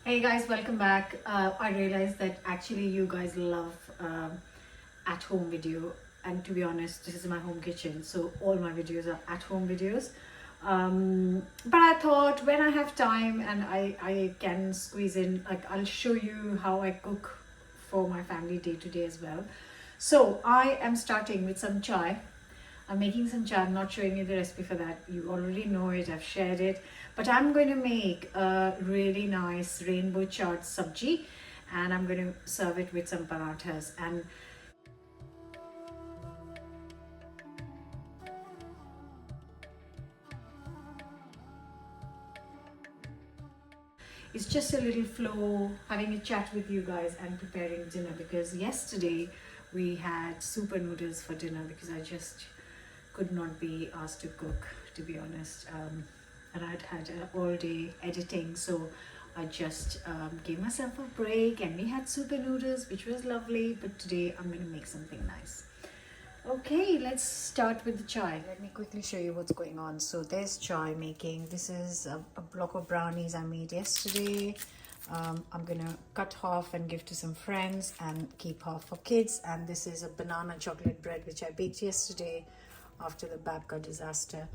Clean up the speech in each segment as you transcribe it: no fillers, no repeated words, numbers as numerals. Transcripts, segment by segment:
Hey guys, welcome back. I realized that actually you guys love at home video, and to be honest, this is my home kitchen, so all my videos are at home videos. But I thought when I have time and I can squeeze in, like I'll show you how I cook for my family day to day as well. So I am starting with some chai. I'm making some chard, not showing you the recipe for that. You already know it, I've shared it. But I'm going to make a really nice rainbow chard sabji, and I'm going to serve it with some parathas. And it's just a little flow, having a chat with you guys and preparing dinner, because yesterday we had super noodles for dinner because I just could not be asked to cook, to be honest. And I'd had all day editing, so I just gave myself a break and we had super noodles, which was lovely. But today I'm going to make something nice. Okay, let's start with the chai. Let me quickly show you what's going on. So there's chai making. This is a block of brownies I made yesterday. I'm gonna cut half and give to some friends and keep half for kids. And this is a banana chocolate bread which I baked yesterday after the Babka disaster.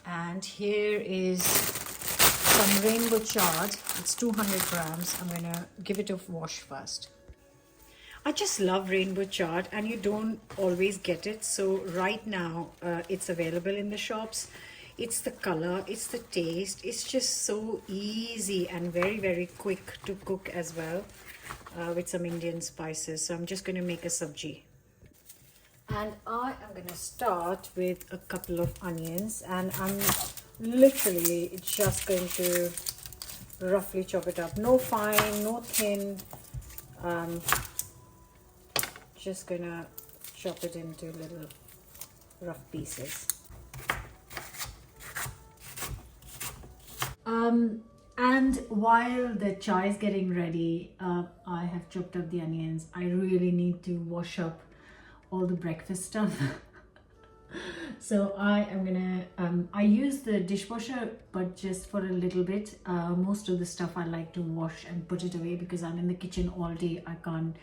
And here is some rainbow chard. It's 200 grams. I'm gonna give it a wash first. I just love rainbow chard, and you don't always get it. So right now it's available in the shops. It's the color, it's the taste, it's just so easy and very, very quick to cook as well, with some Indian spices. So I'm just going to make a sabji. And I am going to start with a couple of onions, and I'm literally just going to roughly chop it up. No fine, no thin. Just gonna chop it into little rough pieces. And while the chai is getting ready, I have chopped up the onions. I really need to wash up all the breakfast stuff. So I am gonna, I use the dishwasher, but just for a little bit. Most of the stuff I like to wash and put it away because I'm in the kitchen all day. I can't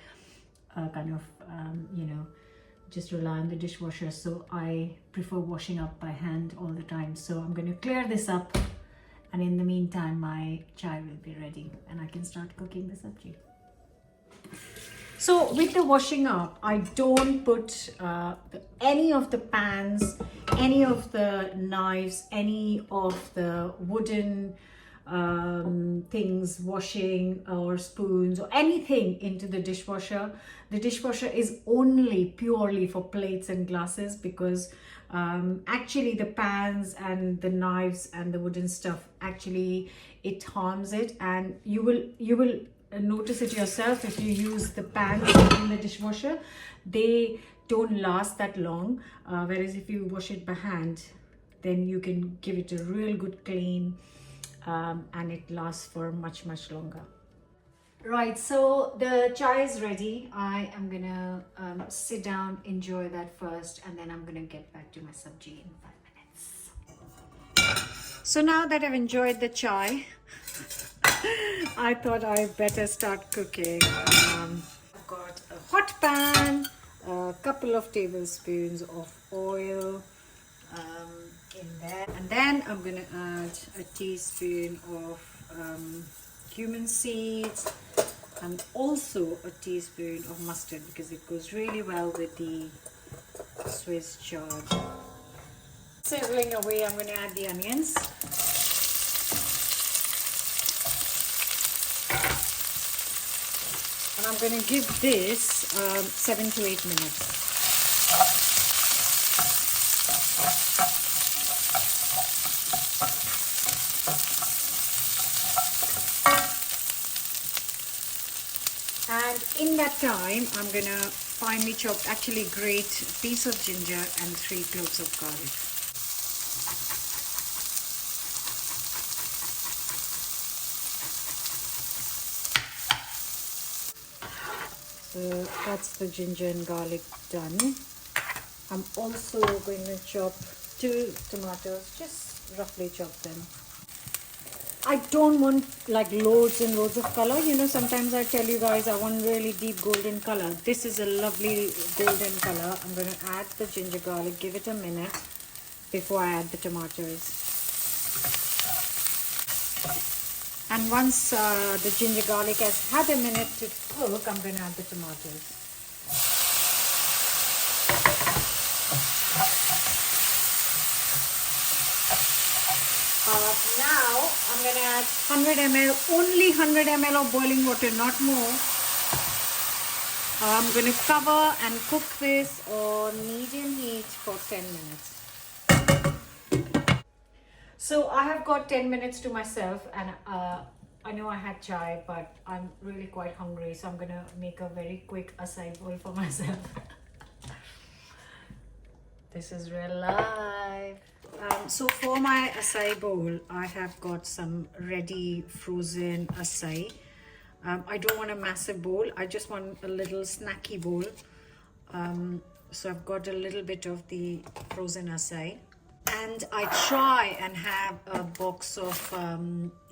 just rely on the dishwasher. So I prefer washing up by hand all the time. So I'm going to clear this up, and in the meantime my chai will be ready and I can start cooking the sabji. So with the washing up, I don't put any of the pans, any of the knives, any of the wooden things, washing or spoons or anything into the dishwasher. The dishwasher is only purely for plates and glasses, because actually the pans and the knives and the wooden stuff, actually it harms it, and you will notice it yourself. If you use the pans in the dishwasher, they don't last that long, whereas if you wash it by hand, then you can give it a real good clean, and it lasts for much longer. Right, so the chai is ready. I am gonna sit down, enjoy that first, and then I'm gonna get back to my sabji in 5 minutes. So now that I've enjoyed the chai, I thought I better start cooking. I've got a hot pan, a couple of tablespoons of oil in there, and then I'm gonna add a teaspoon of cumin seeds and also a teaspoon of mustard, because it goes really well with the Swiss chard. Sizzling away, I'm going to add the onions. And I'm going to give this 7 to 8 minutes. And in that time, I'm going to finely chop, actually grate a piece of ginger and 3 cloves of garlic. So that's the ginger and garlic done. I'm also going to chop 2 tomatoes, just roughly chop them. I don't want like loads and loads of color. You know, sometimes I tell you guys I want really deep golden color. This is a lovely golden color. I'm going to add the ginger garlic, give it a minute before I add the tomatoes. And once the ginger garlic has had a minute to cook, I'm going to add the tomatoes. Now I'm going to add 100 ml, only 100 ml of boiling water, not more. I'm going to cover and cook this on medium heat for 10 minutes. So I have got 10 minutes to myself, and I know I had chai, but I'm really quite hungry, so I'm going to make a very quick acai bowl for myself. This is real life. So for my acai bowl, I have got some ready frozen acai. I don't want a massive bowl. I just want a little snacky bowl. So I've got a little bit of the frozen acai. And I try and have a box of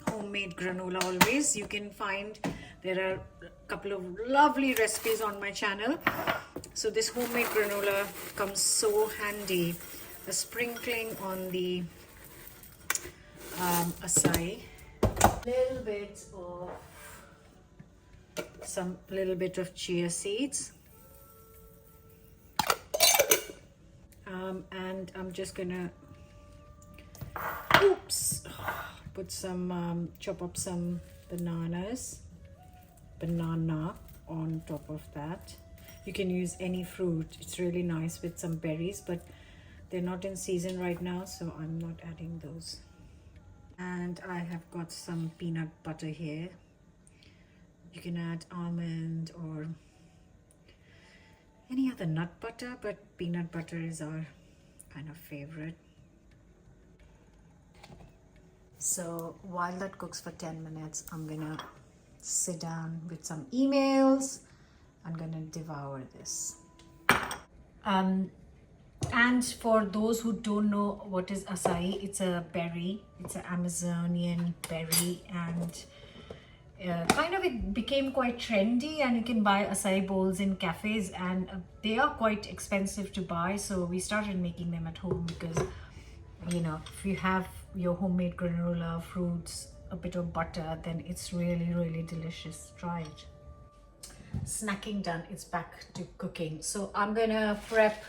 homemade granola always. You can find there are a couple of lovely recipes on my channel. So this homemade granola comes so handy. A sprinkling on the acai, little bit of chia seeds, and I'm just gonna put some chop up some banana on top of that. You can use any fruit. It's really nice with some berries, but they're not in season right now, so I'm not adding those. And I have got some peanut butter here. You can add almond or any other nut butter, but peanut butter is our kind of favorite. So while that cooks for 10 minutes, I'm gonna sit down with some emails. I'm gonna devour this. And for those who don't know what is acai, it's a berry. It's an Amazonian berry, and kind of it became quite trendy, and you can buy acai bowls in cafes, and they are quite expensive to buy. So we started making them at home because, you know, if you have your homemade granola, fruits, a bit of butter, then it's really, really delicious. Try it. Snacking done, it's back to cooking. So I'm gonna prep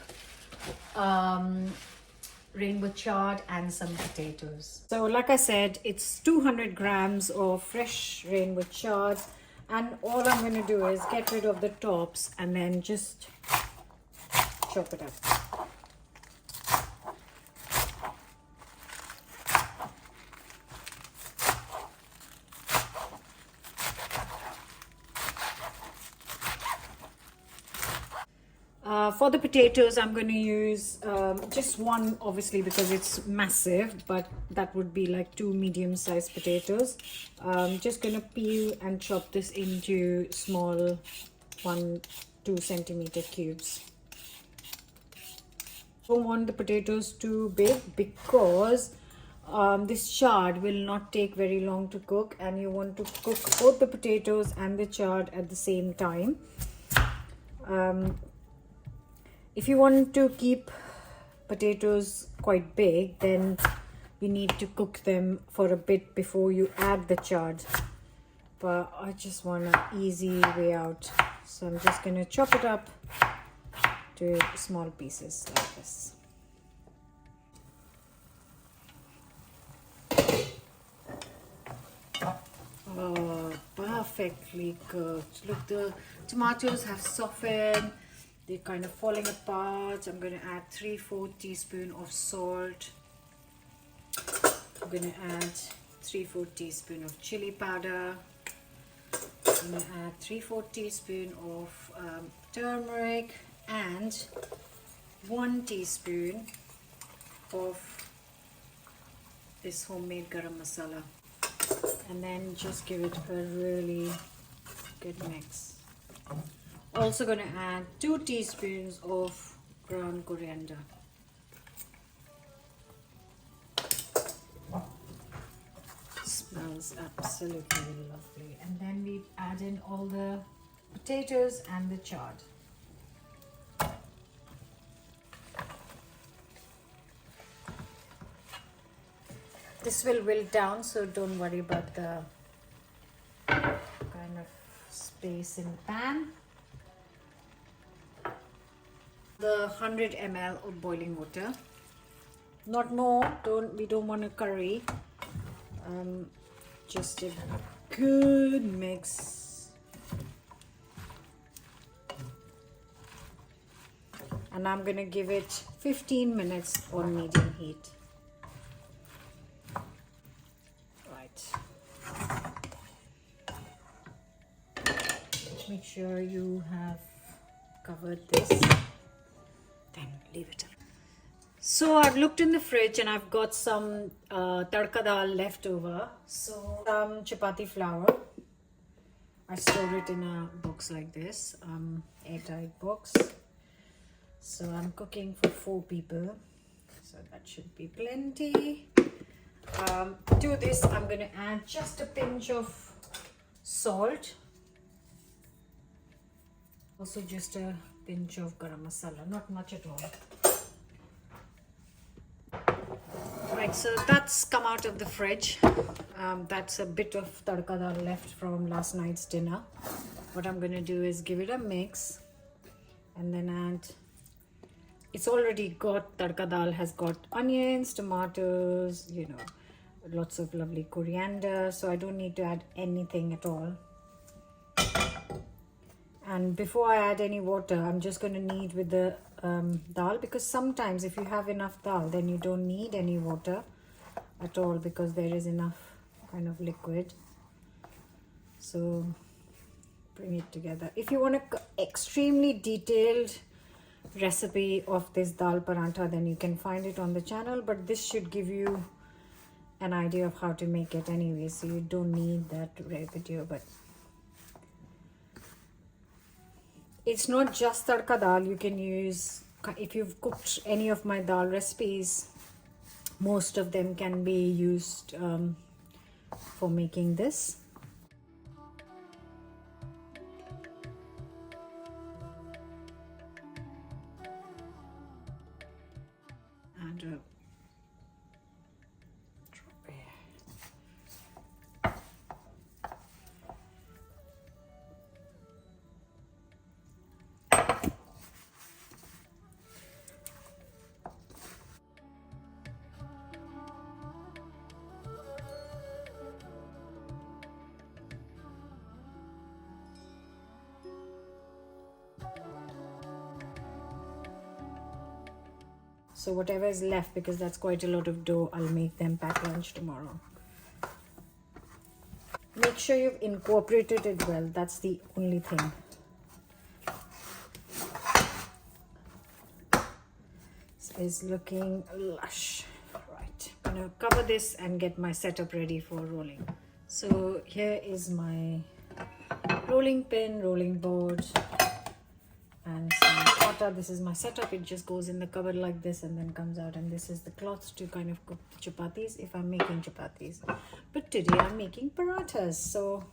rainbow chard and some potatoes. So like I said, it's 200 grams of fresh rainbow chard, and all I'm going to do is get rid of the tops and then just chop it up. For the potatoes, I'm going to use just one, obviously, because it's massive, but that would be like 2 medium-sized potatoes. Just going to peel and chop this into small 1-2 centimeter cubes. Don't want the potatoes too big because this chard will not take very long to cook, and you want to cook both the potatoes and the chard at the same time. If you want to keep potatoes quite big, then you need to cook them for a bit before you add the chard. But I just want an easy way out. So I'm just going to chop it up to small pieces like this. Oh, perfectly cooked. Look, the tomatoes have softened. They're kind of falling apart. I'm going to add 3/4 teaspoon of salt. I'm going to add 3/4 teaspoon of chili powder. I'm going to add 3/4 teaspoon of turmeric and 1 teaspoon of this homemade garam masala. And then just give it a really good mix. Also going to add 2 teaspoons of ground coriander. Smells absolutely lovely. And then we add in all the potatoes and the chard. This will wilt down, so don't worry about the kind of space in the pan. The 100 ml of boiling water, not more. We don't want a curry. Just a good mix. And I'm gonna give it 15 minutes on medium heat. Make sure you have covered this, then leave it up. So I've looked in the fridge and I've got some tadka dal left over. So some chapati flour. I store it in a box like this, airtight box. So I'm cooking for 4 people, so that should be plenty. To this I'm going to add just a pinch of salt. Also just a pinch of garam masala, not much at all. Right, so that's come out of the fridge. That's a bit of tadka dal left from last night's dinner. What I'm going to do is give it a mix and then add, it's already got, tadka dal has got onions, tomatoes, you know, lots of lovely coriander, so I don't need to add anything at all. And before I add any water, I'm just going to knead with the dal, because sometimes if you have enough dal, then you don't need any water at all because there is enough kind of liquid. So bring it together. If you want an extremely detailed recipe of this dal paratha, then you can find it on the channel, but this should give you an idea of how to make it anyway, so you don't need that video. But it's not just tadka dal. You can use, if you've cooked any of my dal recipes, most of them can be used for making this. And drop it. So whatever is left, because that's quite a lot of dough, I'll make them pack lunch tomorrow. Make sure you've incorporated it well. That's the only thing. This is looking lush. Right, I'm gonna cover this and get my setup ready for rolling. So here is my rolling pin, rolling board, and some paratha. This is my setup. It just goes in the cupboard like this and then comes out, and this is the cloth to kind of cook the chapatis if I'm making chapatis. But today I'm making parathas, so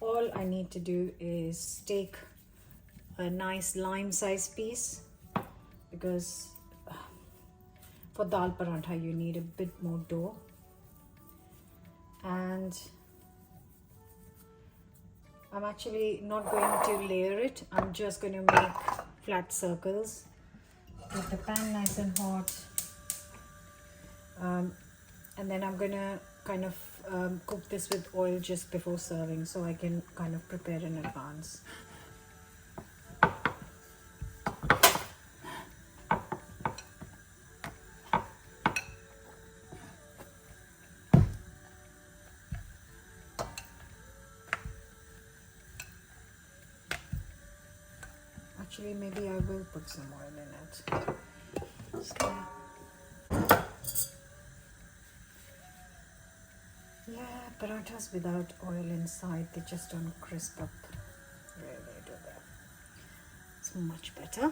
all I need to do is take a nice lime size piece, because for dal paratha you need a bit more dough, and I'm actually not going to layer it. I'm just going to make flat circles. Get the pan nice and hot. And then I'm going to kind of cook this with oil just before serving, so I can kind of prepare in advance. Actually, maybe I will put some oil in it. Yeah, parathas without oil inside, they just don't crisp up really, do they? It's much better.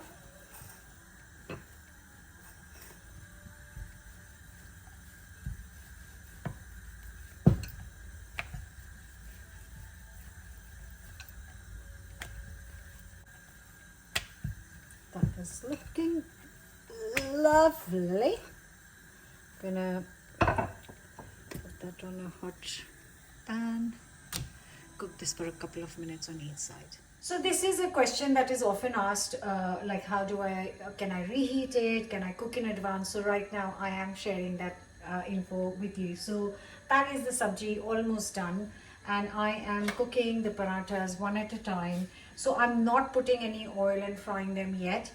is looking lovely. Gonna put that on a hot pan. Cook this for a couple of minutes on each side. So this is a question that is often asked, like how do can I reheat it? Can I cook in advance? So right now I am sharing that info with you. So that is the sabji almost done, and I am cooking the parathas one at a time. So I'm not putting any oil and frying them yet.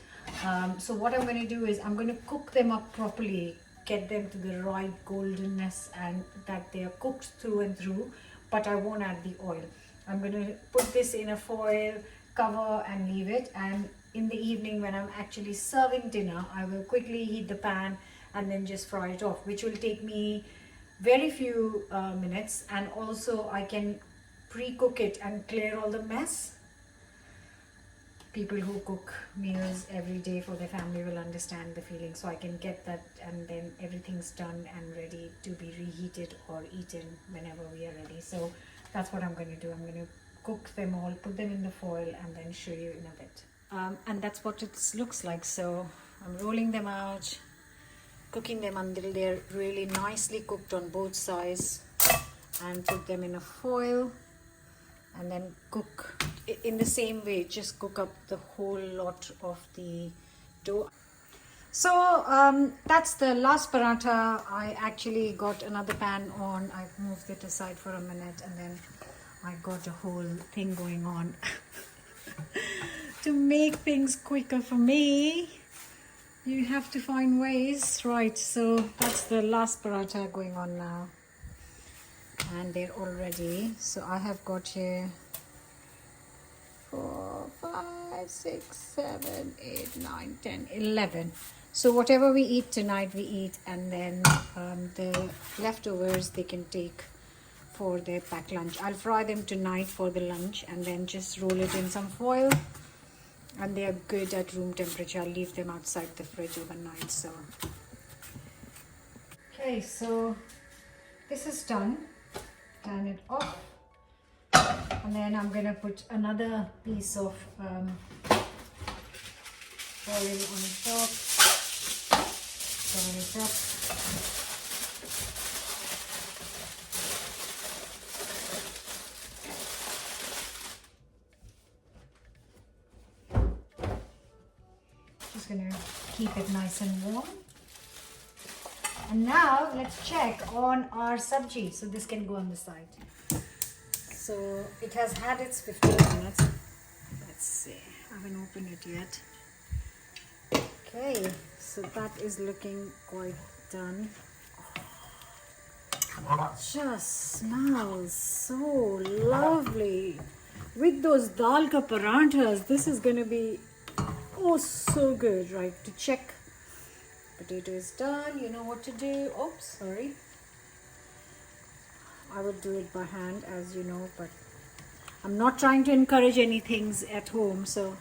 So what I'm going to do is I'm going to cook them up properly, get them to the right goldenness and that they are cooked through and through, but I won't add the oil. I'm going to put this in a foil cover and leave it, and in the evening when I'm actually serving dinner, I will quickly heat the pan and then just fry it off, which will take me very few minutes, and also I can pre-cook it and clear all the mess. People who cook meals every day for their family will understand the feeling. So I can get that, and then everything's done and ready to be reheated or eaten whenever we are ready. So that's what I'm going to do. I'm going to cook them all, put them in the foil, and then show you in a bit. And that's what it looks like. So I'm rolling them out, cooking them until they're really nicely cooked on both sides, and put them in a foil, and then cook in the same way. Just cook up the whole lot of the dough. So that's the last paratha. I actually got another pan on. I've moved it aside for a minute, and then I got a whole thing going on to make things quicker for me. You have to find ways, right? So that's the last paratha going on now, and they're all ready. So I have got here 4, 5, 6, 7, 8, 9, 10, 11. So whatever we eat tonight, we eat, and then the leftovers they can take for their packed lunch. I'll fry them tonight for the lunch, and then just roll it in some foil, and they are good at room temperature. I'll leave them outside the fridge overnight. So okay, so this is done. Turn it off, and then I'm gonna put another piece of foil on top. Cover it up. Just gonna keep it nice and warm. And now let's check on our sabji. So this can go on the side. So it has had its 15 minutes. Let's see. I haven't opened it yet. Okay, so that is looking quite done. Oh, just smells so lovely. With those dal ka parathas, this is gonna be so good, right? To check. Potato is done. You know what to do. Oops, sorry. I would do it by hand, as you know, but I'm not trying to encourage any things at home. So,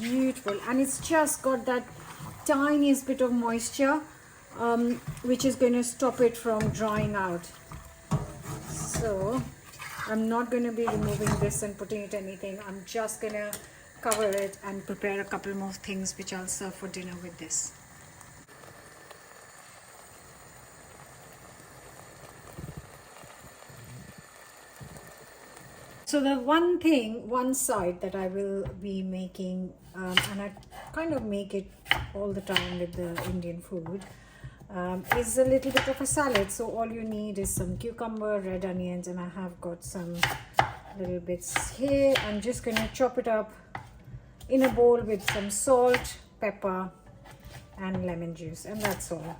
beautiful. And it's just got that tiniest bit of moisture, which is going to stop it from drying out. So I'm not going to be removing this and putting it anything. I'm just going to cover it and prepare a couple more things which I'll serve for dinner with this. So the one side that I will be making, and I kind of make it all the time with the Indian food, is a little bit of a salad. So all you need is some cucumber, red onions, and I have got some little bits here. I'm just going to chop it up in a bowl with some salt, pepper, and lemon juice, and that's all.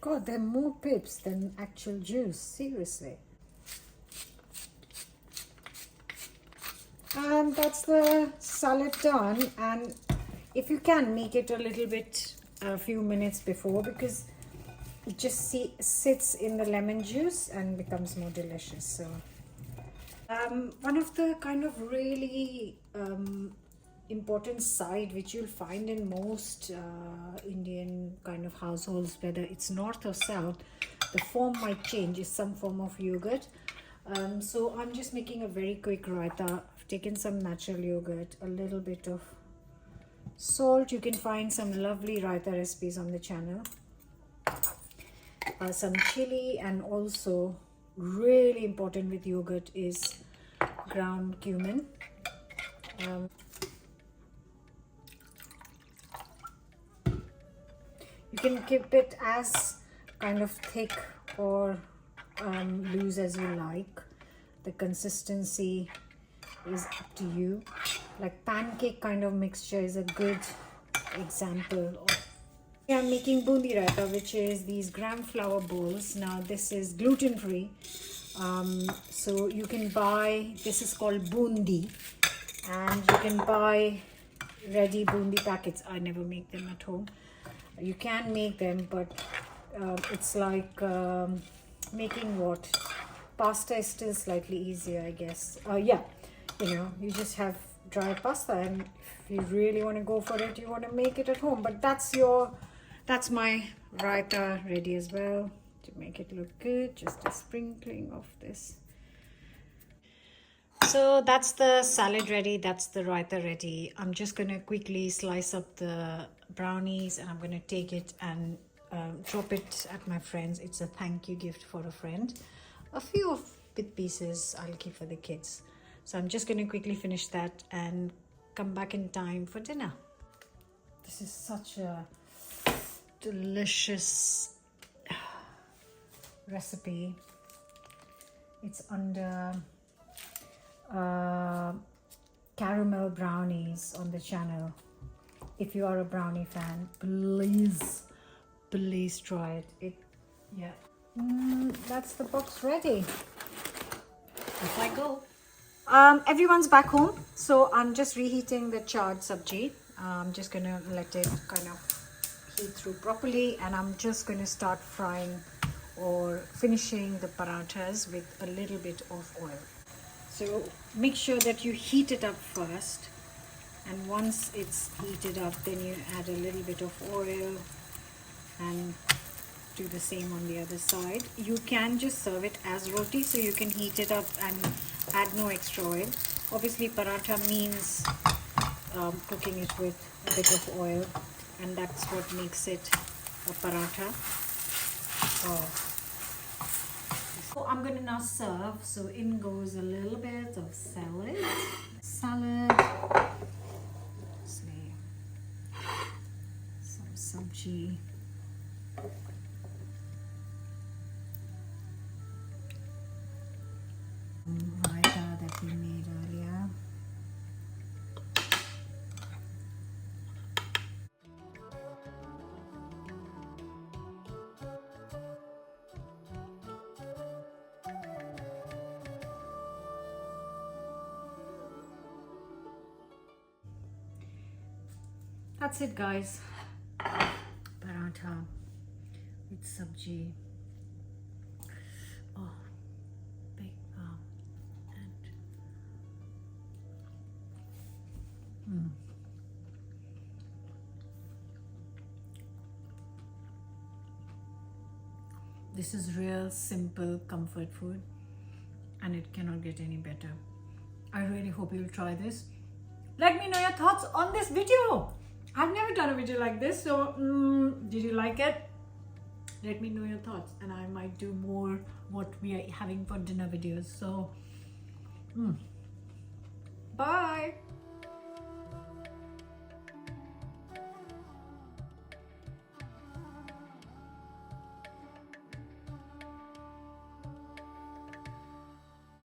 God, there are more pips than actual juice, seriously. And that's the salad done. And if you can, make it a little bit, a few minutes before, because it just sits in the lemon juice and becomes more delicious. So one of the kind of really important side which you'll find in most Indian kind of households, whether it's north or south, the form might change, is some form of yogurt. So I'm just making a very quick raita. I've taken some natural yogurt, a little bit of salt. You can find some lovely raita recipes on the channel. Some chili, and also really important with yogurt is ground cumin. You can keep it as kind of thick or loose as you like. The consistency is up to you. Like pancake kind of mixture is a good example of. I'm making bundi raita, which is these gram flour bowls. Now this is gluten free, so you can buy, this is called bundi, and you can buy ready bundi packets. I never make them at home. You can make them, but it's like making what? Pasta is still slightly easier, I guess. Yeah, you know, you just have dry pasta, and if you really want to go for it, you want to make it at home. But that's my raita ready as well. To make it look good, just a sprinkling of this. So that's the salad ready, that's the raita ready. I'm just going to quickly slice up the brownies, and I'm going to take it and drop it at my friends. It's a thank you gift for a friend. A few of bit pieces I'll keep for the kids. So I'm just going to quickly finish that and come back in time for dinner. This is such a delicious recipe. It's under caramel brownies on the channel. If you are a brownie fan, please try it. Yeah. That's the box ready. Off I go. Everyone's back home, so I'm just reheating the chard sabji. I'm just gonna let it kind of heat through properly, and I'm just gonna start frying or finishing the parathas with a little bit of oil. So make sure that you heat it up first, and once it's heated up, then you add a little bit of oil and do the same on the other side. You can just serve it as roti, so you can heat it up and add no extra oil. Obviously paratha means cooking it with a bit of oil, and that's what makes it a paratha. So I'm going to now serve. So in goes a little bit of salad. Obviously some sabji. Raita that we made earlier. That's it, guys. Paratha with sabji. Oh, big and this is real simple comfort food, and it cannot get any better. I really hope you'll try this. Let me know your thoughts on this video. I've never done a video like this, so did you like it? Let me know your thoughts, and I might do more what we are having for dinner videos. So bye.